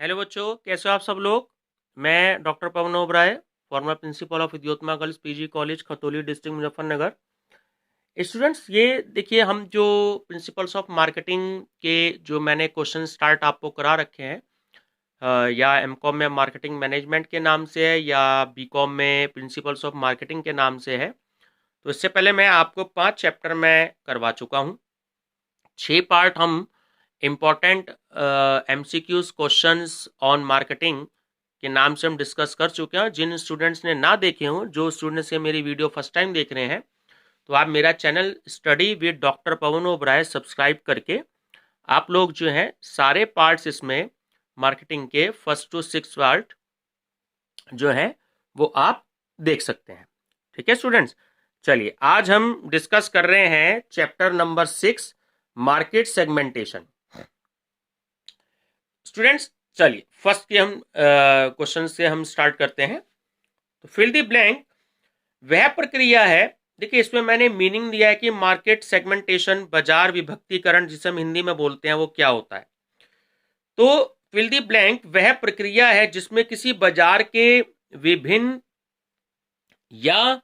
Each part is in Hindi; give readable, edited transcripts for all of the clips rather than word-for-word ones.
हेलो बच्चों, कैसे हो आप सब लोग। मैं doctor Pawan Oberoi, former principal of Vidyottama girls PG college Khatauli district Muzaffarnagar. Students, ये देखिए, हम जो प्रिंसिपल्स ऑफ मार्केटिंग के जो मैंने क्वेश्चन स्टार्ट आपको करा रखे हैं, या एमकॉम में मार्केटिंग मैनेजमेंट के नाम से है या बीकॉम में प्रिंसिपल्स ऑफ मार्केटिंग के नाम से है। तो इससे पहले मैं आपको 5 चैप्टर में करवा चुका हूँ। 6 पार्ट हम important MCQs questions on marketing के नाम से हम डिस्कस कर चुके हैं। जिन स्टूडेंट्स ने ना देखे हों, जो स्टूडेंट्स ये मेरी वीडियो फर्स्ट टाइम देख रहे हैं, तो आप मेरा channel study with doctor Pawan Oberoi subscribe करके आप लोग जो हैं सारे पार्ट्स इसमें मार्केटिंग के 1 to 6 पार्ट जो है वो आप देख सकते हैं। ठीक है स्टूडेंट्स, चलिए आज हम डिस्कस कर रहे हैं chapter number 6, market segmentation. Students, चलिए फर्स्ट के हम क्वेश्चन से हम स्टार्ट करते हैं। तो फिल द ब्लैंक वह प्रक्रिया है, देखिए इसमें मैंने मीनिंग दिया है कि मार्केट सेगमेंटेशन, बाजार विभक्तिकरण जिसे हम हिंदी में बोलते हैं, वो क्या होता है। तो फिल द ब्लैंक वह प्रक्रिया है जिसमें किसी बाजार के विभिन्न या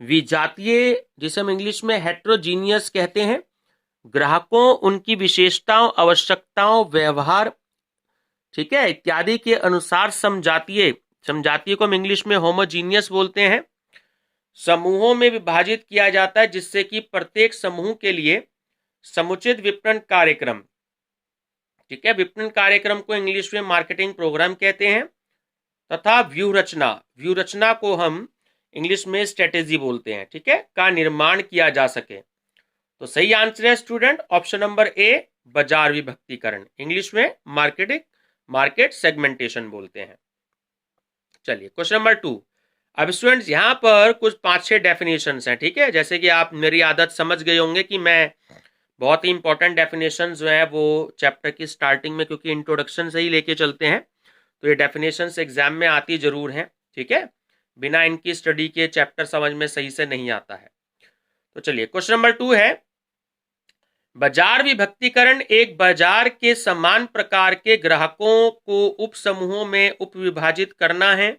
विजातीय, जिसे हम इंग्लिश में हेट्रोजीनियस कहते हैं, ग्राहकों, उनकी विशेषताओं, आवश्यकताओं, व्यवहार, ठीक है, इत्यादि के अनुसार समजातीय, समजातीय को हम इंग्लिश में होमोजीनियस बोलते हैं, समूहों में विभाजित किया जाता है, जिससे कि प्रत्येक समूह के लिए समुचित विपणन कार्यक्रम, ठीक है, विपणन कार्यक्रम को इंग्लिश में मार्केटिंग प्रोग्राम कहते हैं, तथा व्यूह रचना, व्यूह रचना को हम इंग्लिश में स्ट्रेटेजी बोलते हैं, ठीक है, का निर्माण किया जा सके। तो सही आंसर है स्टूडेंट ऑप्शन नंबर ए, बाजार विभक्तिकरण, इंग्लिश में मार्केट सेगमेंटेशन बोलते हैं। चलिए क्वेश्चन नंबर 2। अब स्टूडेंट्स यहाँ पर कुछ 5-6 डेफिनेशंस हैं, ठीक है। जैसे कि आप मेरी आदत समझ गए होंगे कि मैं बहुत ही इंपॉर्टेंट डेफिनेशंस जो है वो चैप्टर की स्टार्टिंग में, क्योंकि इंट्रोडक्शन से ही लेके चलते हैं, तो ये डेफिनेशंस एग्जाम में आती जरूर हैं, ठीक है। बिना इनकी स्टडी के चैप्टर समझ में सही से नहीं आता है। तो चलिए क्वेश्चन नंबर 2 है, बाजार विभक्तिकरण एक बाजार के समान प्रकार के ग्राहकों को उप समूहों में उप विभाजित करना है,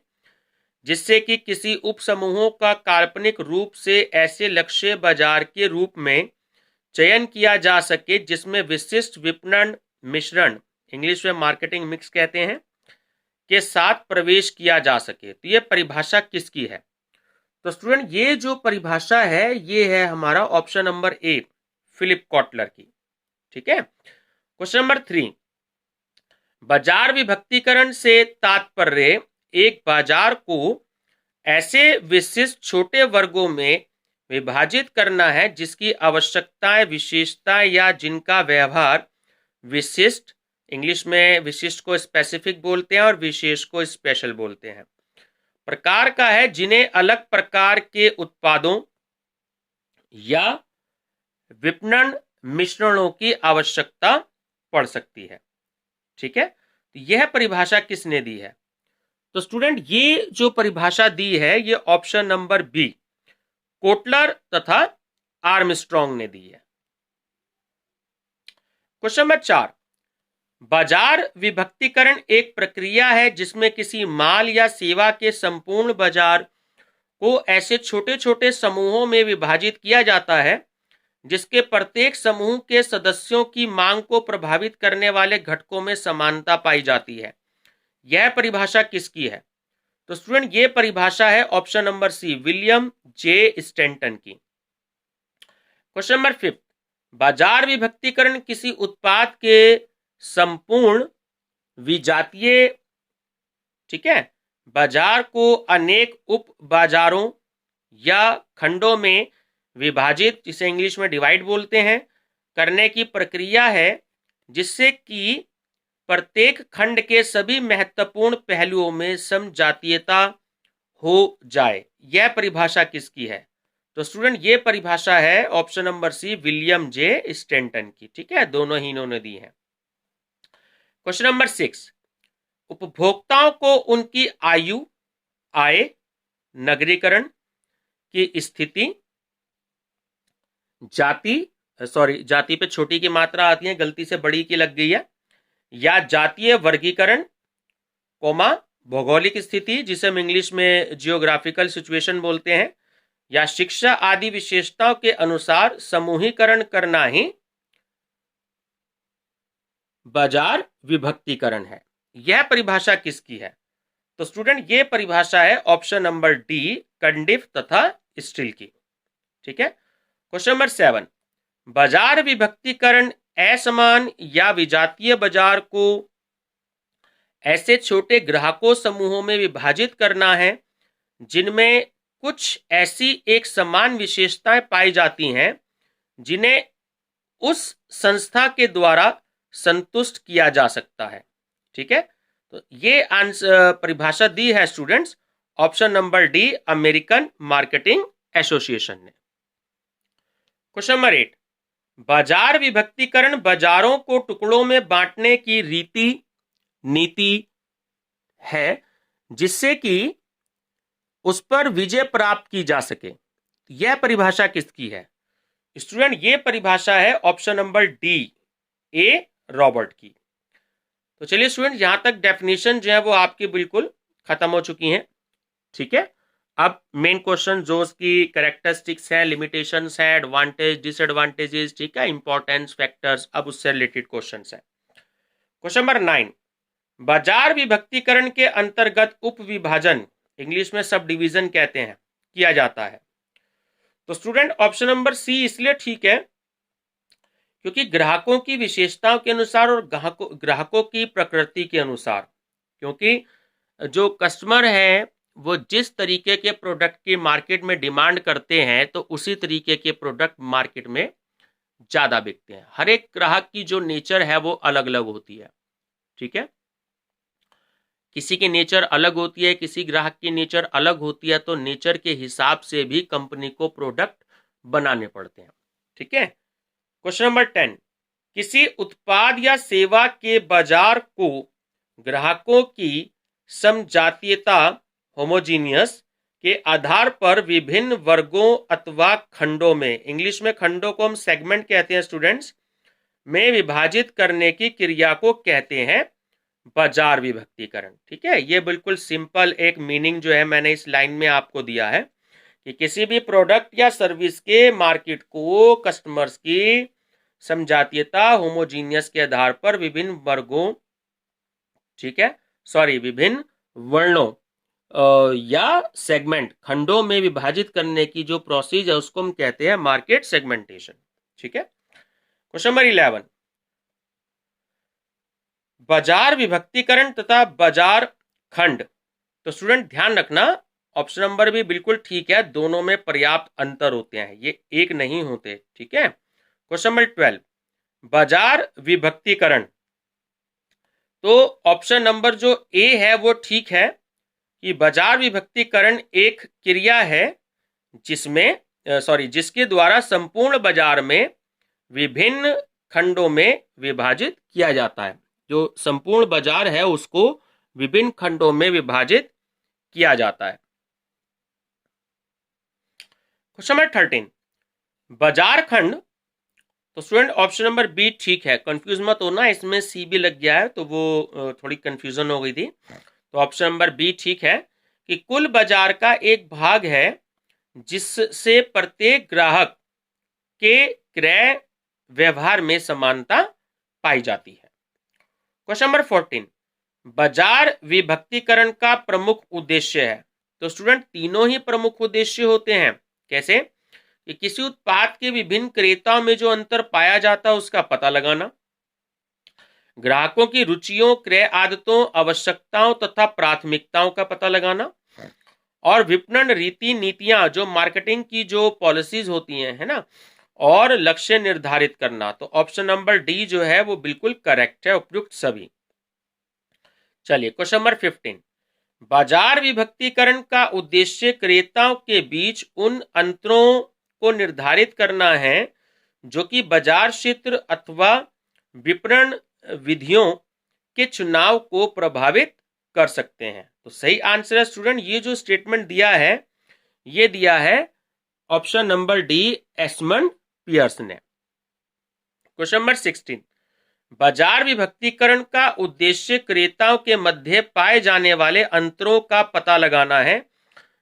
जिससे कि किसी उप समूहों का काल्पनिक रूप से ऐसे लक्ष्य बाजार के रूप में चयन किया जा सके जिसमें विशिष्ट विपणन मिश्रण, इंग्लिश में मार्केटिंग मिक्स कहते हैं, के साथ प्रवेश किया जा सके। तो ये परिभाषा किसकी है? तो स्टूडेंट, ये जो परिभाषा है ये है हमारा option number A, Philip Kotler की, ठीक है। क्वेश्चन नंबर 3, बाजार विभक्तिकरण से तात्पर्य एक बाजार को ऐसे विशिष्ट छोटे वर्गों में विभाजित करना है जिसकी आवश्यकताएं, विशेषताएं या जिनका व्यवहार विशिष्ट, इंग्लिश में विशिष्ट को स्पेसिफिक बोलते हैं और विशेष को स्पेशल बोलते हैं, प्रकार का है, जिन्हें अलग प्रकार के उत्पादों या विपणन मिश्रणों की आवश्यकता पड़ सकती है, ठीक है। तो यह परिभाषा किसने दी है? तो स्टूडेंट, ये जो परिभाषा दी है ये ऑप्शन नंबर बी, कोटलर तथा आर्मस्ट्रॉन्ग ने दी है। क्वेश्चन नंबर 4, बाजार विभक्तिकरण एक प्रक्रिया है जिसमें किसी माल या सेवा के संपूर्ण बाजार को ऐसे छोटे छोटे समूहों में विभाजित किया जाता है जिसके प्रत्येक समूह के सदस्यों की मांग को प्रभावित करने वाले घटकों में समानता पाई जाती है। यह परिभाषा किसकी है? तो स्टूडेंट, ये परिभाषा है option number C, William J Stanton की। क्वेश्चन नंबर 5, बाजार विभक्तिकरण किसी उत्पाद के संपूर्ण विजातीय, ठीक है, बाजार को अनेक उप बाजारों या खंडों में विभाजित, जिसे इंग्लिश में डिवाइड बोलते हैं, करने की प्रक्रिया है जिससे कि प्रत्येक खंड के सभी महत्वपूर्ण पहलुओं में समजातीयता हो जाए। यह परिभाषा किसकी है? तो स्टूडेंट, ये परिभाषा है option number C, William J Stanton की, ठीक है, दोनों ही इन्होंने दी है। क्वेश्चन नंबर 6, उपभोक्ताओं को उनकी आयु, आय, नगरीकरण की स्थिति, जाति पे छोटी की मात्रा आती है, गलती से बड़ी की लग गई है, या जातीय वर्गीकरण कोमा भौगोलिक स्थिति जिसे हम इंग्लिश में जियोग्राफिकल सिचुएशन बोलते हैं, या शिक्षा आदि विशेषताओं के अनुसार समूहीकरण करना ही बाजार विभक्तिकरण है। यह परिभाषा किसकी है? तो स्टूडेंट ये परिभाषा है ऑप्शन नंबर डी, कंडिफ तथा स्टील की। ठीक है। क्वेश्चन नंबर 7, बाजार विभक्तिकरण असमान या विजातीय बाजार को ऐसे छोटे ग्राहकों समूहों में विभाजित करना है जिनमें कुछ ऐसी एक समान विशेषताएं पाई जाती हैं जिन्हें उस संस्था के द्वारा संतुष्ट किया जा सकता है। ठीक है। तो ये आंसर परिभाषा दी है students option number D, American marketing association ने। क्वेश्चन नंबर 8, बाजार विभक्तिकरण बाजारों को टुकड़ों में बांटने की नीति है जिससे कि उस पर विजय प्राप्त की जा सके। यह परिभाषा किसकी है? स्टूडेंट ये परिभाषा है ऑप्शन नंबर डी, ए रॉबर्ट की। तो चलिए स्टूडेंट, यहां तक डेफिनेशन जो है वो आपकी बिल्कुल खत्म हो चुकी हैं। ठीक है। अब मेन क्वेश्चन जो उसकी कैरेक्टरिस्टिक्स है, लिमिटेशंस है, एडवांटेज डिसएडवांटेजेस, ठीक है, इंपॉर्टेंस फैक्टर्स, अब उससे रिलेटेड क्वेश्चंस है। क्वेश्चन नंबर 9, बाजार विभक्तिकरण के अंतर्गत उप विभाजन, इंग्लिश में सब डिवीजन कहते हैं, किया जाता है। तो स्टूडेंट ऑप्शन नंबर सी इसलिए ठीक है क्योंकि ग्राहकों की विशेषताओं के अनुसार और ग्राहकों की प्रकृति के अनुसार, क्योंकि जो कस्टमर है वो जिस तरीके के प्रोडक्ट की मार्केट में डिमांड करते हैं तो उसी तरीके के प्रोडक्ट मार्केट में ज्यादा बिकते हैं। हर एक ग्राहक की जो नेचर है वो अलग अलग होती है। ठीक है। किसी की नेचर अलग होती है, किसी ग्राहक की नेचर अलग होती है, तो नेचर के हिसाब से भी कंपनी को प्रोडक्ट बनाने पड़ते हैं। ठीक है। क्वेश्चन नंबर 10, किसी उत्पाद या सेवा के बाजार को ग्राहकों की समजातीयता होमोजीनियस के आधार पर विभिन्न वर्गों अथवा खंडों में, इंग्लिश में खंडों को हम सेगमेंट कहते हैं स्टूडेंट्स, में विभाजित करने की क्रिया को कहते हैं बाजार विभक्तिकरण। ठीक है। ये बिल्कुल सिंपल एक मीनिंग जो है मैंने इस लाइन में आपको दिया है कि किसी भी प्रोडक्ट या सर्विस के मार्केट को कस्टमर्स की समजातीयता होमोजीनियस के आधार पर विभिन्न वर्गों, ठीक है, विभिन्न वर्णों या सेगमेंट खंडों में विभाजित करने की जो प्रोसेस है उसको हम कहते हैं मार्केट सेगमेंटेशन। ठीक है। क्वेश्चन नंबर 11, बाजार विभक्तिकरण तथा बाजार खंड। तो स्टूडेंट ध्यान रखना ऑप्शन नंबर भी बिल्कुल ठीक है, दोनों में पर्याप्त अंतर होते हैं, ये एक नहीं होते। ठीक है। क्वेश्चन नंबर 12, बाजार विभक्तिकरण। तो ऑप्शन नंबर जो ए है वो ठीक है कि बाजार विभक्तिकरण एक क्रिया है जिसके द्वारा संपूर्ण बाजार में विभिन्न खंडों में विभाजित किया जाता है। जो संपूर्ण बाजार है उसको विभिन्न खंडों में विभाजित किया जाता है। क्वेश्चन नंबर 13, बाजार खंड। तो स्टूडेंट ऑप्शन नंबर बी ठीक है, कंफ्यूज मत होना, इसमें सी भी लग गया है तो वो थोड़ी कंफ्यूजन हो गई थी। तो ऑप्शन नंबर बी ठीक है कि कुल बाजार का एक भाग है जिससे प्रत्येक ग्राहक के क्रय व्यवहार में समानता पाई जाती है। क्वेश्चन नंबर 14, बाजार विभक्तिकरण का प्रमुख उद्देश्य है। तो स्टूडेंट तीनों ही प्रमुख उद्देश्य होते हैं। कैसे? कि किसी उत्पाद के विभिन्न क्रेताओं में जो अंतर पाया जाता है उसका पता लगाना, ग्राहकों की रुचियों, क्रय आदतों, आवश्यकताओं तथा प्राथमिकताओं का पता लगाना, और विपणन रीति नीतियां जो मार्केटिंग की जो पॉलिसीज होती हैं, है ना, और लक्ष्य निर्धारित करना। तो ऑप्शन नंबर डी जो है वो बिल्कुल करेक्ट है, उपयुक्त सभी। चलिए क्वेश्चन नंबर 15, बाजार विभक्तिकरण का उद्देश्य क्रेताओं के बीच उन अंतरों को निर्धारित करना है जो कि बाजार क्षेत्र अथवा विपणन विधियों के चुनाव को प्रभावित कर सकते हैं। तो सही आंसर है स्टूडेंट, ये जो स्टेटमेंट दिया है ये दिया है ऑप्शन नंबर डी, एस्मंड पियर्स ने। क्वेश्चन नंबर 16, बाजार विभक्तीकरण का उद्देश्य क्रेताओं के मध्य पाए जाने वाले अंतरों का पता लगाना है,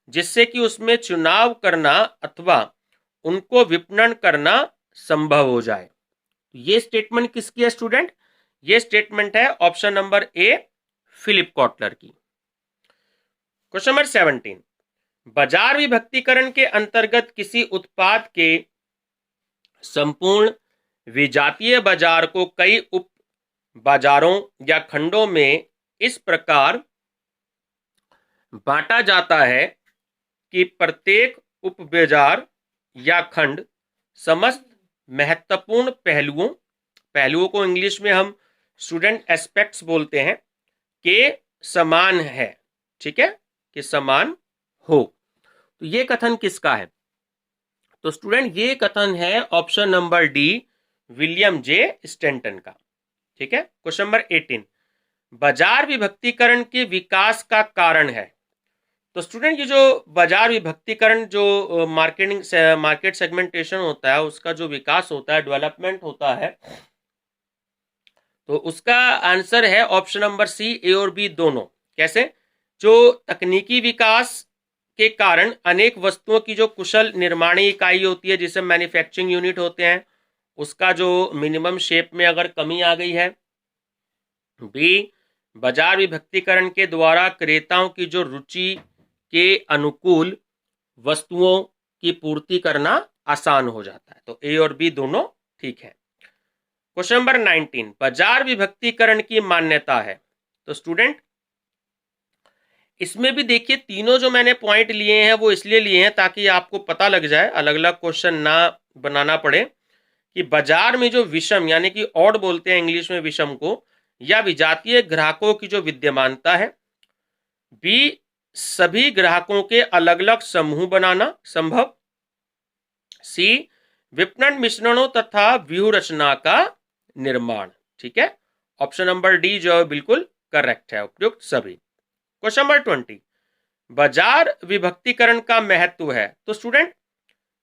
जिससे कि उसमें चुनाव करना अथवा उनको विपणन करना संभव हो जाए। ये स्टेटमेंट किसकी है स्टूडेंट? ये स्टेटमेंट है option number A, Philip Kotler की। क्वेश्चन नंबर 17, बाजार विभक्तीकरण के अंतर्गत किसी उत्पाद के संपूर्ण विजातीय बाजार को कई उप बाजारों या खंडों में इस प्रकार बांटा जाता है कि प्रत्येक उप बाजार या खंड समस्त महत्वपूर्ण पहलुओं को इंग्लिश में हम स्टूडेंट एस्पेक्ट्स बोलते हैं, के समान है। ठीक है, कि समान हो। तो ये कथन किसका है? तो स्टूडेंट ये कथन है option number D, William J Stanton का। ठीक है। क्वेश्चन नंबर 18, बाजार विभक्तीकरण के विकास का कारण है। तो स्टूडेंट ये जो बाजार विभक्तीकरण, जो मार्केट सेगमेंटेशन होता है, उसका जो विकास होता है, डेवलपमेंट होता है, तो उसका आंसर है ऑप्शन नंबर सी, ए और बी दोनों। कैसे? जो तकनीकी विकास के कारण अनेक वस्तुओं की जो कुशल निर्माणी इकाई होती है, जिसे मैन्युफैक्चरिंग यूनिट होते हैं, उसका जो मिनिमम शेप में अगर कमी आ गई है। बी, बाजार विभक्तीकरण के द्वारा क्रेताओं की जो रुचि के अनुकूल वस्तुओं की पूर्ति करना आसान हो जाता है। तो ए और बी दोनों ठीक है। क्वेश्चन नंबर 19, बाजार विभक्तीकरण की मान्यता है। तो स्टूडेंट इसमें भी देखिए, तीनों जो मैंने पॉइंट लिए हैं वो इसलिए लिए हैं ताकि आपको पता लग जाए, अलग अलग क्वेश्चन ना बनाना पड़े, कि बाजार में जो विषम यानी कि ऑड बोलते हैं इंग्लिश में विषम को, या विजातीय ग्राहकों की जो विद्यमानता है। बी, सभी ग्राहकों के अलग अलग समूह बनाना संभव। सी, विपणन मिश्रणों तथा व्यूह रचना का निर्माण। ठीक है, ऑप्शन नंबर डी जो है बिल्कुल करेक्ट है, उपयुक्त सभी। क्वेश्चन नंबर 20, बाजार विभक्तीकरण का महत्व है। तो स्टूडेंट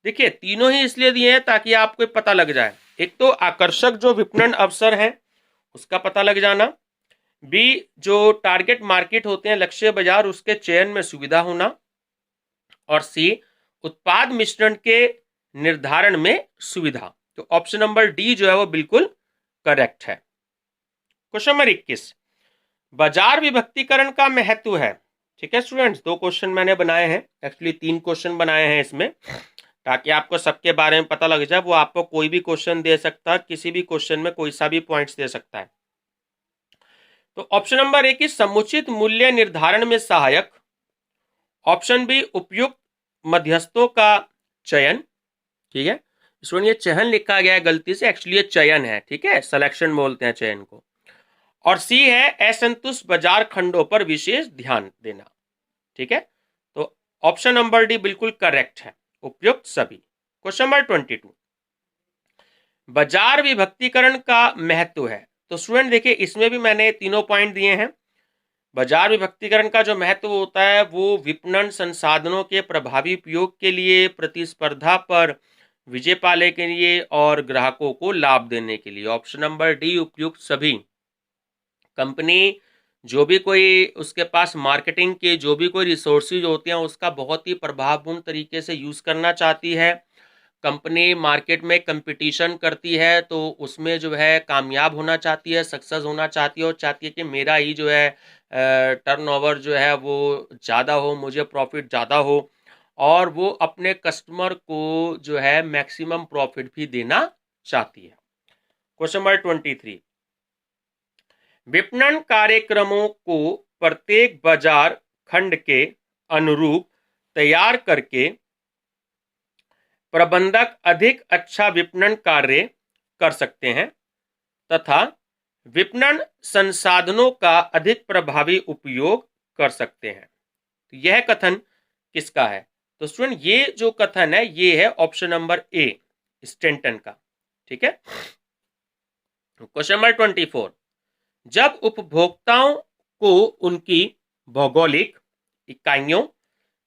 देखिए, तीनों ही इसलिए दिए हैं ताकि आपको पता लग जाए। एक तो आकर्षक जो विपणन अवसर है उसका पता लग जाना। बी, जो टारगेट मार्केट होते हैं, लक्ष्य बाजार, उसके चयन में सुविधा होना। और सी, उत्पाद मिश्रण के निर्धारण में सुविधा। तो ऑप्शन नंबर डी जो है वो बिल्कुल करेक्ट है। क्वेश्चन नंबर 21, बाजार विभक्तीकरण का महत्व है। ठीक है स्टूडेंट्स, 2 क्वेश्चन मैंने बनाए हैं, एक्चुअली 3 क्वेश्चन बनाए हैं इसमें, ताकि आपको सबके बारे में पता लग जाए। वो आपको कोई भी क्वेश्चन दे सकता है, किसी भी क्वेश्चन में कोई सा भी पॉइंट्स दे सकता है। तो ऑप्शन नंबर ए की समुचित मूल्य निर्धारण में सहायक। ऑप्शन बी, उपयुक्त मध्यस्थों का चयन। ठीक है स्टूडेंट, ये चयन लिखा गया है गलती से, एक्चुअली ये चयन है। ठीक है, सिलेक्शन बोलते हैं चयन को। और सी है, असंतुष्ट बाजार खंडों पर विशेष ध्यान देना। ठीक है, तो ऑप्शन नंबर डी बिल्कुल करेक्ट है, उपयुक्त सभी। क्वेश्चन नंबर 22, बाजार विभक्तीकरण का महत्व है। तो स्टूडेंट देखिए, इसमें भी मैंने तीनों पॉइंट दिए हैं। बाजार विभक्तीकरण का जो महत्व होता है वो विपणन संसाधनों के प्रभावी उपयोग के लिए, प्रतिस्पर्धा पर विजय पाने के लिए और ग्राहकों को लाभ देने के लिए। ऑप्शन नंबर डी उपयुक्त सभी। कंपनी जो भी कोई उसके पास मार्केटिंग के जो भी कोई रिसोर्सेज होते हैं उसका बहुत ही प्रभावपूर्ण तरीके से यूज करना चाहती है। कंपनी मार्केट में कंपटीशन करती है तो उसमें जो है कामयाब होना चाहती है, सक्सेस होना चाहती है, और चाहती है कि मेरा ही जो है टर्नओवर जो है वो ज़्यादा हो, मुझे प्रॉफिट ज़्यादा हो, और वो अपने कस्टमर को जो है मैक्सिमम प्रॉफिट भी देना चाहती है। क्वेश्चन नंबर 23, विपणन कार्यक्रमों को प्रत्येक बाजार खंड के अनुरूप तैयार करके प्रबंधक अधिक अच्छा विपणन कार्य कर सकते हैं तथा विपणन संसाधनों का अधिक प्रभावी उपयोग कर सकते हैं। तो यह कथन किसका है? तो स्टूडेंट ये जो कथन है ये है ऑप्शन नंबर ए, स्टैंटन का। ठीक है। क्वेश्चन नंबर 24, जब उपभोक्ताओं को उनकी भौगोलिक इकाइयों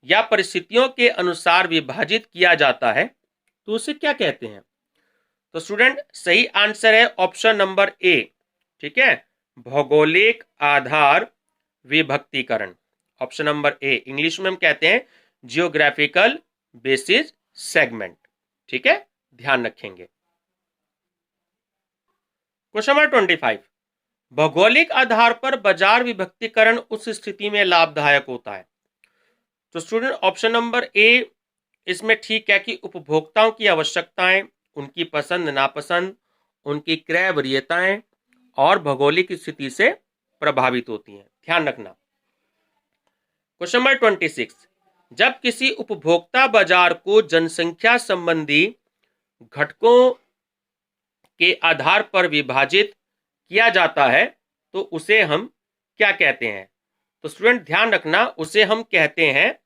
या परिस्थितियों के अनुसार विभाजित किया जाता है तो उसे क्या कहते हैं? तो स्टूडेंट सही आंसर है ऑप्शन नंबर ए, ठीक है, भौगोलिक आधार विभक्तिकरण। ऑप्शन नंबर ए, इंग्लिश में हम कहते हैं जियोग्राफिकल बेसिस सेगमेंट। ठीक है, ध्यान रखेंगे। क्वेश्चन नंबर 25, भौगोलिक आधार पर बाजार विभक्तिकरण उस स्थिति में लाभदायक होता है। तो स्टूडेंट ऑप्शन नंबर ए इसमें ठीक है कि उपभोक्ताओं की आवश्यकताएं, उनकी पसंद नापसंद, उनकी क्रय वरीयताएं और भौगोलिक स्थिति से प्रभावित होती हैं। ध्यान रखना। क्वेश्चन नंबर 26, जब किसी उपभोक्ता बाजार को जनसंख्या संबंधी घटकों के आधार पर विभाजित किया जाता है तो उसे हम क्या कहते हैं? तो स्टूडेंट ध्यान रखना, उसे हम कहते हैं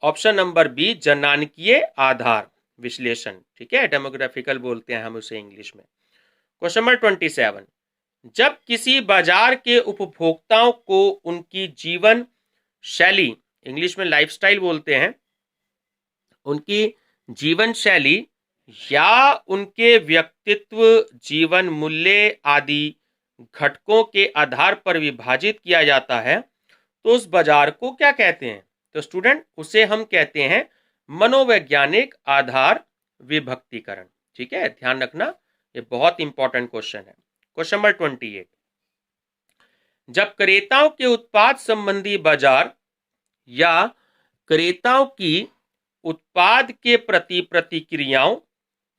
ऑप्शन नंबर बी, जनांकीय आधार विश्लेषण। ठीक है, डेमोग्राफिकल बोलते हैं हम उसे इंग्लिश में। क्वेश्चन नंबर 27, जब किसी बाजार के उपभोक्ताओं को उनकी जीवन शैली, इंग्लिश में लाइफस्टाइल बोलते हैं, उनकी जीवन शैली या उनके व्यक्तित्व, जीवन मूल्य आदि घटकों के आधार पर विभाजित किया जाता है तो उस बाजार को क्या कहते हैं? तो स्टूडेंट उसे हम कहते हैं मनोवैज्ञानिक आधार विभक्तिकरण। ठीक है, ध्यान रखना, ये बहुत इंपॉर्टेंट क्वेश्चन है। क्वेश्चन नंबर 28, जब क्रेताओं के उत्पाद संबंधी बाजार या क्रेताओं की उत्पाद के प्रति प्रतिक्रियाओं,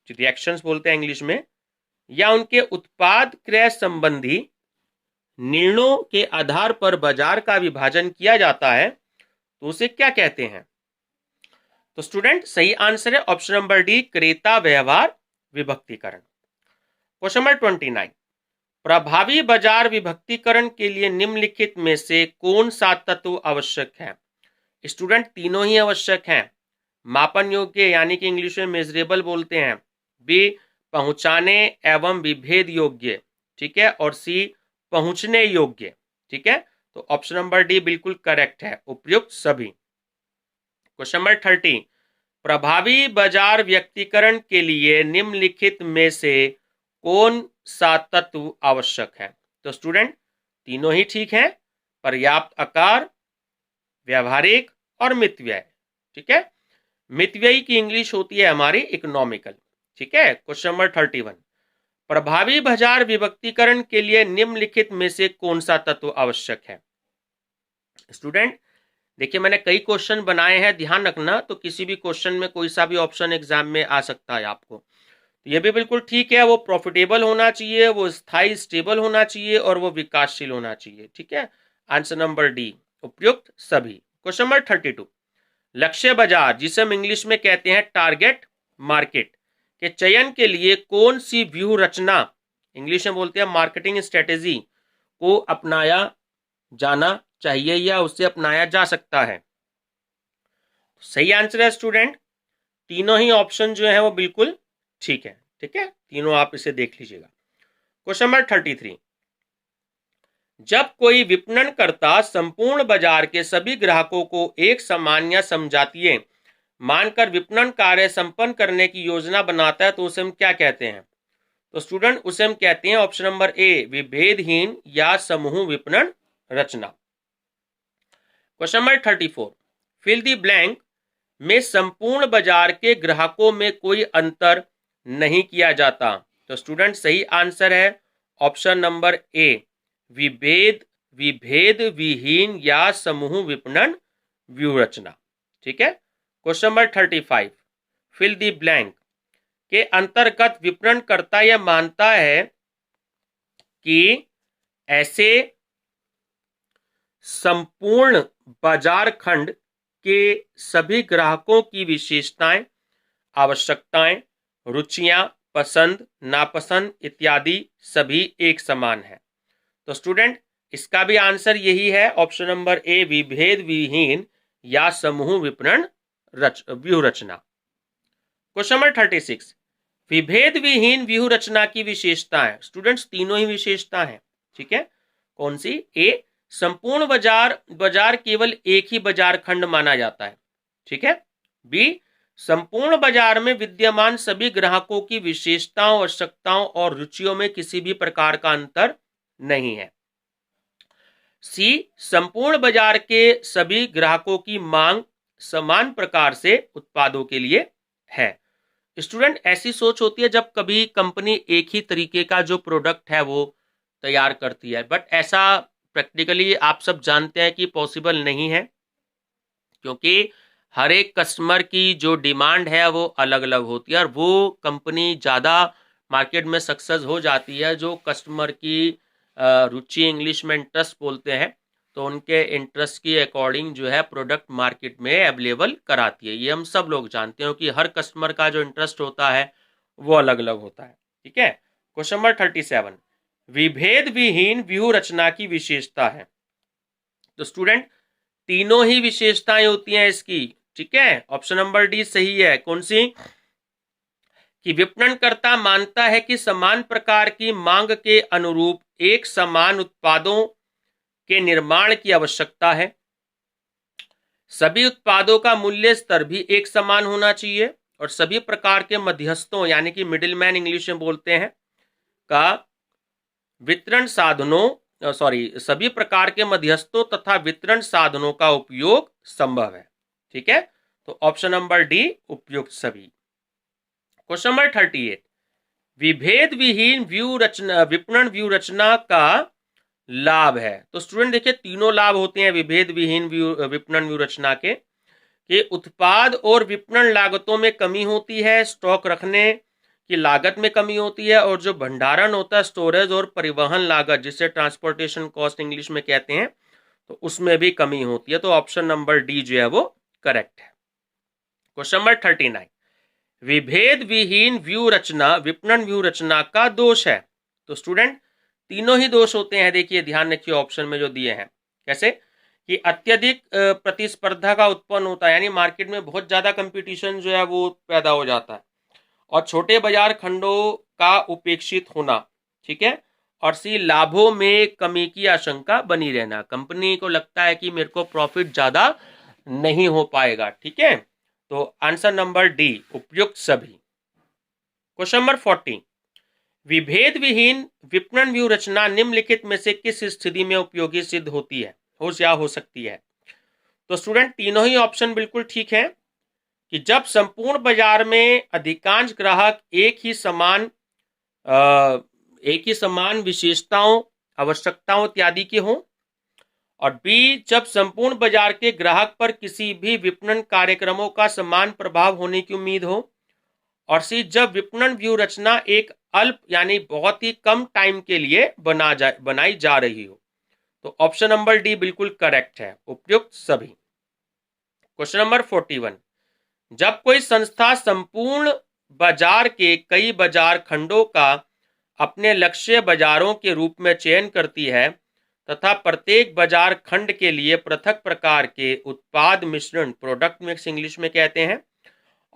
रिएक्शंस बोलते हैं इंग्लिश में, या उनके उत्पाद क्रय संबंधी निर्णयों के आधार पर बाजार का विभाजन किया जाता है तो उसे क्या कहते हैं? तो स्टूडेंट सही आंसर है ऑप्शन नंबर डी, क्रेता व्यवहार विभक्तिकरण। क्वेश्चन नंबर 29, प्रभावी बाजार विभक्तिकरण के लिए निम्नलिखित में से कौन सा तत्व आवश्यक है? स्टूडेंट तीनों ही आवश्यक हैं। मापन योग्य यानी कि इंग्लिश में मेजरेबल बोलते हैं, बी पहुंचाने एवं विभेद योग्य, ठीक है, और सी पहुंचने योग्य। ठीक है, तो ऑप्शन नंबर डी बिल्कुल करेक्ट है, उपयुक्त सभी। क्वेश्चन नंबर 30, प्रभावी बाजार व्यक्तिकरण के लिए निम्नलिखित में से कौन सा तत्व आवश्यक है? तो स्टूडेंट तीनों ही ठीक है, पर्याप्त आकार, व्यावहारिक और मितव्यय। ठीक है, मितव्ययी की इंग्लिश होती है हमारी इकोनॉमिकल। ठीक है, क्वेश्चन नंबर 31, प्रभावी बाजार विभक्तिकरण के लिए निम्नलिखित में से कौन सा तत्व आवश्यक है? स्टूडेंट देखिए मैंने कई क्वेश्चन बनाए हैं, ध्यान रखना, तो किसी भी क्वेश्चन में कोई सा भी ऑप्शन एग्जाम में आ सकता है आपको। तो ये भी बिल्कुल ठीक है, वो प्रॉफिटेबल होना चाहिए, वो स्थायी स्टेबल होना चाहिए और वो विकासशील होना चाहिए। ठीक है, आंसर नंबर डी उपयुक्त सभी। क्वेश्चन नंबर 32, लक्ष्य बाजार जिसे हम इंग्लिश में कहते हैं टारगेट मार्केट के चयन के लिए कौन सी व्यूह रचना, इंग्लिश में बोलते हैं मार्केटिंग स्ट्रेटेजी, को अपनाया जाना चाहिए या उसे अपनाया जा सकता है? सही आंसर है स्टूडेंट, तीनों ही ऑप्शन जो है वो बिल्कुल ठीक है। ठीक है, तीनों आप इसे देख लीजिएगा। क्वेश्चन नंबर 33, जब कोई विपणनकर्ता संपूर्ण बाजार के सभी ग्राहकों को एक समान या समजातीय मानकर विपणन कार्य संपन्न करने की योजना बनाता है तो उसे हम क्या कहते हैं? तो स्टूडेंट उसे हम कहते हैं ऑप्शन नंबर ए, विभेदहीन या समूह विपणन रचना। Question number 34, fill the blank में संपूर्ण बाजार के ग्राहकों में कोई अंतर नहीं किया जाता। तो स्टूडेंट सही आंसर है ऑप्शन नंबर ए, विभेद विहीन या समूह विपणन व्यूह रचना। ठीक है, question number 35, fill the blank के अंतर्गत विपणनकर्ता यह मानता है कि ऐसे संपूर्ण बाजार खंड के सभी ग्राहकों की विशेषताएं, आवश्यकताएं, रुचियां, पसंद नापसंद इत्यादि सभी एक समान है। तो स्टूडेंट इसका भी आंसर यही है ऑप्शन नंबर ए, विभेद विहीन या समूह विपणन व्यूह रचना। क्वेश्चन नंबर 36, विभेद विहीन व्यूह रचना की विशेषताएं। स्टूडेंट्स तीनों ही विशेषता है। ठीक है, कौन सी? ए, संपूर्ण बाजार केवल एक ही बाजार खंड माना जाता है। ठीक है, बी, संपूर्ण बाजार में विद्यमान सभी ग्राहकों की विशेषताओं, आवश्यकताओं और रुचियों में किसी भी प्रकार का अंतर नहीं है। सी, संपूर्ण बाजार के सभी ग्राहकों की मांग समान प्रकार से उत्पादों के लिए है। स्टूडेंट, ऐसी सोच होती है जब कभी कंपनी एक ही तरीके का जो प्रोडक्ट है वो तैयार करती है, बट ऐसा प्रैक्टिकली आप सब जानते हैं कि पॉसिबल नहीं है, क्योंकि हर एक कस्टमर की जो डिमांड है वो अलग अलग होती है, और वो कंपनी ज़्यादा मार्केट में सक्सेस हो जाती है जो कस्टमर की रुचि, इंग्लिश में इंटरेस्ट बोलते हैं, तो उनके इंटरेस्ट की अकॉर्डिंग जो है प्रोडक्ट मार्केट में अवेलेबल कराती है। ये हम सब लोग जानते हैं कि हर कस्टमर का जो इंटरेस्ट होता है वो अलग अलग होता है। ठीक है। क्वेश्चन नंबर 37, विभेद विहीन व्यूह रचना की विशेषता है। तो स्टूडेंट, तीनों ही विशेषताएं होती हैं इसकी। ठीक है, ऑप्शन नंबर डी सही है। कौन सी? कि विपणनकर्ता मानता है कि समान प्रकार की मांग के अनुरूप एक समान उत्पादों के निर्माण की आवश्यकता है, सभी उत्पादों का मूल्य स्तर भी एक समान होना चाहिए, और सभी प्रकार के मध्यस्थों यानी कि मिडिलमैन इंग्लिश में बोलते हैं का वितरण साधनों सभी प्रकार के मध्यस्थों तथा वितरण साधनों का उपयोग संभव है। ठीक है, तो ऑप्शन नंबर डी उपयुक्त सभी। क्वेश्चन नंबर 38, विभेद विहीन व्यू रचना विपणन व्यू रचना का लाभ है। तो स्टूडेंट देखिए, तीनों लाभ होते हैं विभेद विहीन विपणन व्यू रचना के, कि उत्पाद और विपणन लागतों में कमी होती है, स्टॉक रखने की लागत में कमी होती है, और जो भंडारण होता है, स्टोरेज और परिवहन लागत जिसे ट्रांसपोर्टेशन कॉस्ट इंग्लिश में कहते हैं, तो उसमें भी कमी होती है। तो ऑप्शन नंबर डी जो है वो करेक्ट है। क्वेश्चन नंबर 39, विभेद विहीन व्यू रचना विपणन व्यू रचना का दोष है। तो स्टूडेंट, तीनों ही दोष होते हैं। देखिए ध्यान रखिए ऑप्शन में जो दिए हैं, कैसे कि अत्यधिक प्रतिस्पर्धा का उत्पन्न होता है, यानी मार्केट में बहुत ज्यादा कंपटीशन जो है वो पैदा हो जाता है, और छोटे बाजार खंडों का उपेक्षित होना। ठीक है, और सी, लाभों में कमी की आशंका बनी रहना, कंपनी को लगता है कि मेरे को प्रॉफिट ज्यादा नहीं हो पाएगा। ठीक है, तो आंसर नंबर डी उपयुक्त सभी। क्वेश्चन नंबर 40, विभेद विहीन विपणन व्यू रचना निम्नलिखित में से किस स्थिति में उपयोगी सिद्ध होती है, हो सकती है? तो स्टूडेंट, तीनों ही ऑप्शन बिल्कुल ठीक है, कि जब संपूर्ण बाजार में अधिकांश ग्राहक एक ही समान विशेषताओं, आवश्यकताओं इत्यादि के हों, और बी, जब संपूर्ण बाजार के ग्राहक पर किसी भी विपणन कार्यक्रमों का समान प्रभाव होने की उम्मीद हो, और सी, जब विपणन व्यू रचना एक अल्प यानी बहुत ही कम टाइम के लिए बनाई जा रही हो। तो ऑप्शन नंबर डी बिल्कुल करेक्ट है, उपयुक्त सभी। क्वेश्चन नंबर 41, जब कोई संस्था संपूर्ण बाजार के कई बाजार खंडों का अपने लक्ष्य बाजारों के रूप में चयन करती है तथा प्रत्येक बाजार खंड के लिए पृथक प्रकार के उत्पाद मिश्रण, प्रोडक्ट मिक्स इंग्लिश में कहते हैं,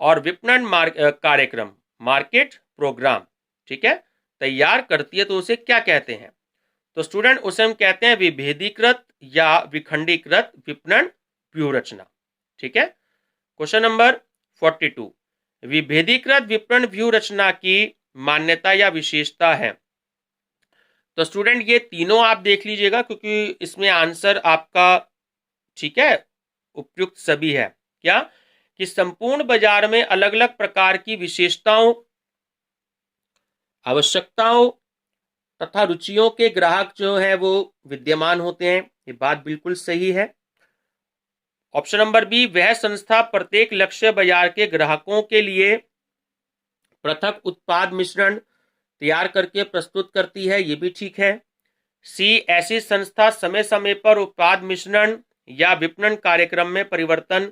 और विपणन कार्यक्रम, मार्केट प्रोग्राम, ठीक है, तैयार करती है, तो उसे क्या कहते हैं? तो स्टूडेंट, उसे हम कहते हैं विभेदीकृत या विखंडीकृत विपणन व्यू रचना। ठीक है। क्वेश्चन नंबर 42, विभेदीकृत विपणन व्यू रचना की मान्यता या विशेषता है। तो स्टूडेंट, ये तीनों आप देख लीजिएगा, क्योंकि इसमें आंसर आपका ठीक है उपयुक्त सभी है। क्या कि संपूर्ण बाजार में अलग अलग प्रकार की विशेषताओं, आवश्यकताओं तथा रुचियों के ग्राहक जो है वो विद्यमान होते हैं, ये बात बिल्कुल सही है। ऑप्शन नंबर बी, वह संस्था प्रत्येक लक्ष्य बाजार के ग्राहकों के लिए पृथक उत्पाद मिश्रण तैयार करके प्रस्तुत करती है, ये भी ठीक है। सी, ऐसी संस्था समय समय पर उत्पाद मिश्रण या विपणन कार्यक्रम में परिवर्तन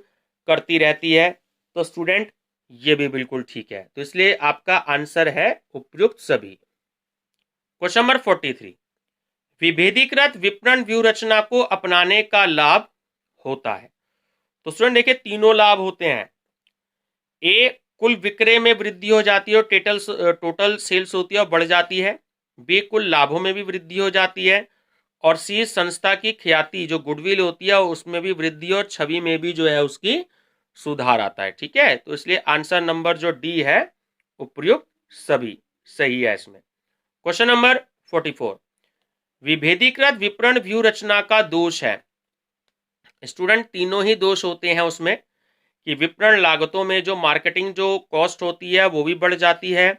करती रहती है। तो स्टूडेंट, ये भी बिल्कुल ठीक है, तो इसलिए आपका आंसर है उपयुक्त सभी। क्वेश्चन नंबर 43, विभेदीकृत विपणन व्यू रचना को अपनाने का लाभ होता है। तो स्टूडेंट देखिए, तीनों लाभ होते हैं। ए, कुल विक्रय में वृद्धि हो जाती है और टोटल सेल्स होती है और बढ़ जाती है। बी, कुल लाभों में भी वृद्धि हो जाती है। और सी, संस्था की ख्याति जो गुडविल होती है उसमें भी वृद्धि और छवि में भी जो है उसकी सुधार आता है। ठीक है, तो इसलिए आंसर नंबर जो डी है उपयुक्त सभी सही है इसमें। क्वेश्चन नंबर 44, विभेदीकृत विपणन व्यू रचना का दोष है। स्टूडेंट तीनों ही दोष होते हैं उसमें कि विपणन लागतों में जो मार्केटिंग जो कॉस्ट होती है वो भी बढ़ जाती है,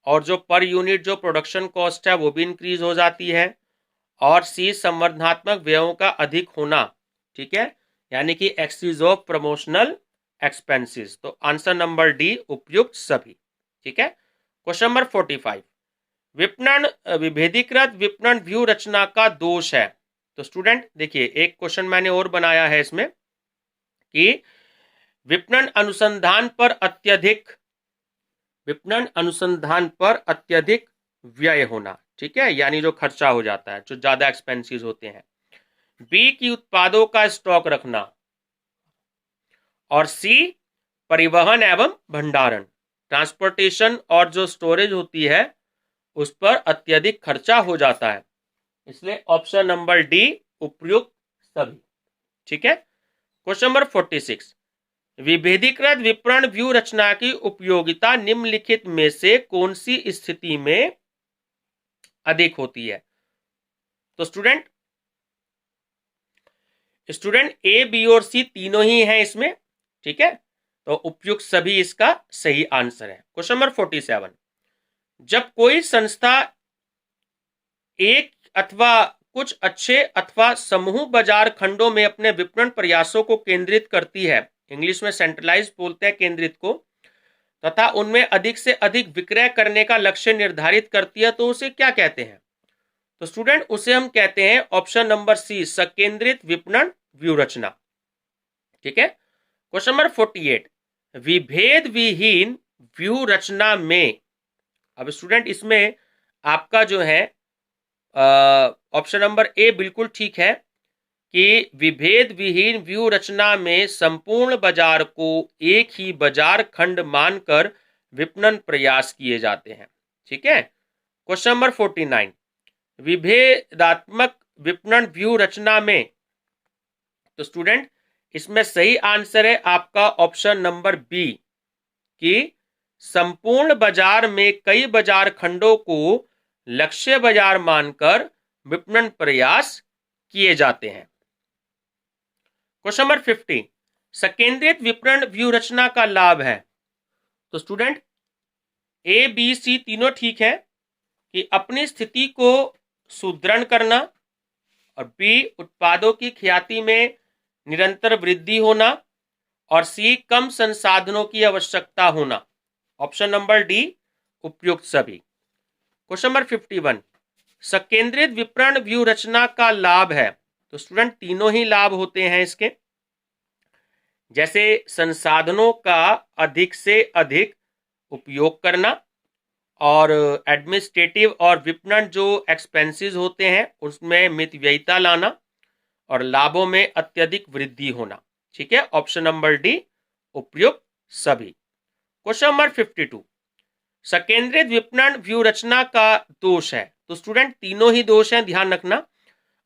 और जो पर यूनिट जो प्रोडक्शन कॉस्ट है वो भी इंक्रीज हो जाती है, और सी संवर्धनात्मक व्ययों का अधिक होना। ठीक है, यानी कि एक्सीज ऑफ प्रमोशनल एक्सपेंसेस। तो आंसर नंबर डी उपयुक्त सभी। ठीक है, क्वेश्चन नंबर 45, विपणन विभेदीकृत विपणन व्यू रचना का दोष है। तो स्टूडेंट देखिए, एक क्वेश्चन मैंने और बनाया है इसमें कि विपणन अनुसंधान पर अत्यधिक व्यय होना। ठीक है, यानी जो खर्चा हो जाता है, जो ज्यादा एक्सपेंसेस होते हैं। बी की उत्पादों का स्टॉक रखना, और सी परिवहन एवं भंडारण, ट्रांसपोर्टेशन और जो स्टोरेज होती है उस पर अत्यधिक खर्चा हो जाता है। इसलिए ऑप्शन नंबर डी उपयुक्त सभी। ठीक है, क्वेश्चन नंबर 46, विभेदीकृत विपणन व्यू रचना की उपयोगिता निम्नलिखित में से कौन सी स्थिति में अधिक होती है। तो स्टूडेंट ए, बी और सी तीनों ही हैं इसमें। ठीक है, तो उपयुक्त सभी इसका सही आंसर है। क्वेश्चन नंबर 47, जब कोई संस्था एक अथवा कुछ अच्छे अथवा समूह बाजार खंडों में अपने विपणन प्रयासों को केंद्रित करती है, इंग्लिश में सेंट्रलाइज बोलते हैं केंद्रित को, तथा उनमें अधिक से अधिक विक्रय करने का लक्ष्य निर्धारित करती है, तो उसे क्या कहते हैं। तो स्टूडेंट उसे हम कहते हैं ऑप्शन नंबर सी, संकेंद्रित विपणन व्यू रचना। ठीक है, क्वेश्चन नंबर 48, विभेद विहीन व्यू रचना में। अब स्टूडेंट इसमें आपका जो है ऑप्शन नंबर ए बिल्कुल ठीक है कि विभेद विहीन व्यू रचना में संपूर्ण बाजार को एक ही बाजार खंड मानकर विपणन प्रयास किए जाते हैं। ठीक है, क्वेश्चन नंबर 49, विभेदात्मक विपणन व्यू रचना में। तो स्टूडेंट इसमें सही आंसर है आपका ऑप्शन नंबर बी कि संपूर्ण बाजार में कई बाजार खंडों को लक्ष्य बाजार मानकर विपणन प्रयास किए जाते हैं। क्वेश्चन नंबर 50, संकेंद्रित विपणन व्यू रचना का लाभ है। तो स्टूडेंट ए, बी, सी तीनों ठीक है कि अपनी स्थिति को सुदृढ़ करना, और बी उत्पादों की ख्याति में निरंतर वृद्धि होना, और सी कम संसाधनों की आवश्यकता होना। ऑप्शन नंबर डी उपयुक्त सभी। क्वेश्चन नंबर 51, संकेंद्रित विपणन व्यू रचना का लाभ है। तो स्टूडेंट तीनों ही लाभ होते हैं इसके, जैसे संसाधनों का अधिक से अधिक उपयोग करना, और एडमिनिस्ट्रेटिव और विपणन जो एक्सपेंसेस होते हैं उसमें मितव्ययिता लाना, और लाभों में अत्यधिक वृद्धि होना। ठीक है, ऑप्शन नंबर डी उपयुक्त सभी। क्वेश्चन नंबर 52, संकेंद्रित विपणन व्यू रचना का दोष है। तो स्टूडेंट तीनों ही दोष हैं, ध्यान रखना।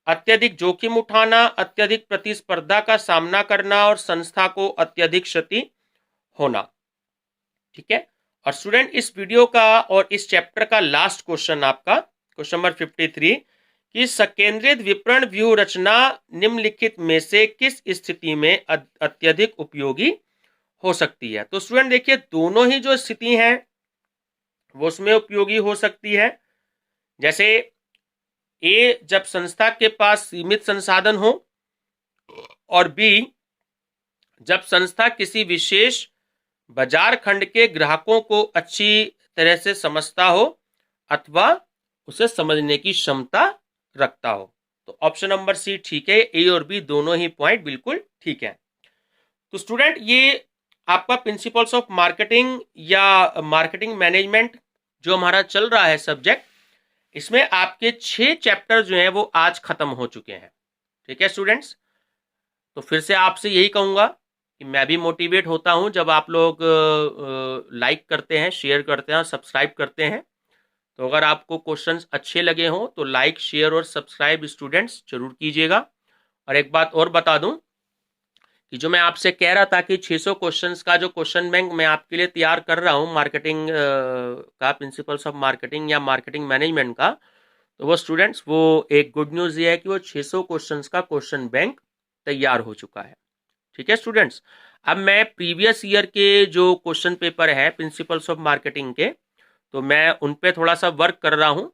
अत्यधिक जोखिम उठाना, अत्यधिक प्रतिस्पर्धा का सामना करना, और संस्था को अत्यधिक क्षति होना। ठीक है, और स्टूडेंट इस वीडियो का और इस चैप्टर का लास्ट क्वेश्चन आपका क्वेश्चन नंबर 53 कि संकेंद्रित विपणन व्यू रचना निम्नलिखित में से किस स्थिति में अत्यधिक उपयोगी हो सकती है। तो स्टूडेंट देखिए, दोनों ही जो स्थिति है वो उसमें उपयोगी हो सकती है। जैसे ए, जब संस्था के पास सीमित संसाधन हो, और बी, जब संस्था किसी विशेष बाजार खंड के ग्राहकों को अच्छी तरह से समझता हो अथवा उसे समझने की क्षमता रखता हो। तो ऑप्शन नंबर सी ठीक है, ए और बी दोनों ही पॉइंट बिल्कुल ठीक है। तो स्टूडेंट ये आपका प्रिंसिपल्स ऑफ मार्केटिंग या मार्केटिंग मैनेजमेंट जो हमारा चल रहा है सब्जेक्ट, इसमें आपके 6 चैप्टर जो हैं वो आज खत्म हो चुके हैं। ठीक है स्टूडेंट्स, तो फिर से आपसे यही कहूंगा कि मैं भी मोटिवेट होता हूं जब आप लोग लाइक करते हैं, शेयर करते हैं और सब्सक्राइब करते हैं। तो अगर आपको क्वेश्चंस अच्छे लगे हों तो लाइक, शेयर और सब्सक्राइब स्टूडेंट्स जरूर कीजिएगा। और एक बात और बता दूं कि जो मैं आपसे कह रहा था कि 600 क्वेश्चंस का जो क्वेश्चन बैंक मैं आपके लिए तैयार कर रहा हूं मार्केटिंग का, प्रिंसिपल्स ऑफ मार्केटिंग या मार्केटिंग मैनेजमेंट का, तो वो स्टूडेंट्स, वो एक गुड न्यूज़ ये है कि वो 600 क्वेश्चंस का क्वेश्चन बैंक तैयार हो चुका है। ठीक है स्टूडेंट्स, अब मैं प्रीवियस ईयर के जो क्वेश्चन पेपर है प्रिंसिपल्स ऑफ मार्केटिंग के, तो मैं उन पे थोड़ा सा वर्क कर रहा हूँ,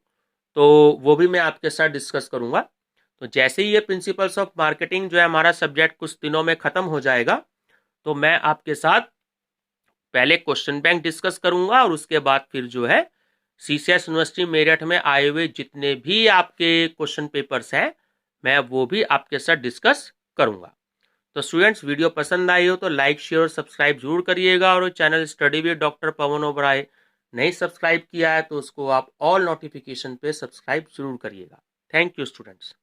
तो वो भी मैं आपके साथ डिस्कस करूँगा। तो जैसे ही ये प्रिंसिपल्स ऑफ मार्केटिंग जो है हमारा सब्जेक्ट कुछ दिनों में ख़त्म हो जाएगा, तो मैं आपके साथ पहले क्वेश्चन बैंक डिस्कस करूँगा और उसके बाद फिर जो है सीसीएस यूनिवर्सिटी मेरठ में आए हुए जितने भी आपके क्वेश्चन पेपर्स हैं, मैं वो भी आपके साथ डिस्कस करूँगा। तो स्टूडेंट्स, वीडियो पसंद आई हो तो लाइक शेयर और सब्सक्राइब जरूर करिएगा, और channel study with doctor Pawan Oberoi नहीं सब्सक्राइब किया है तो उसको आप ऑल नोटिफिकेशन पे सब्सक्राइब जरूर करिएगा। Thank you students.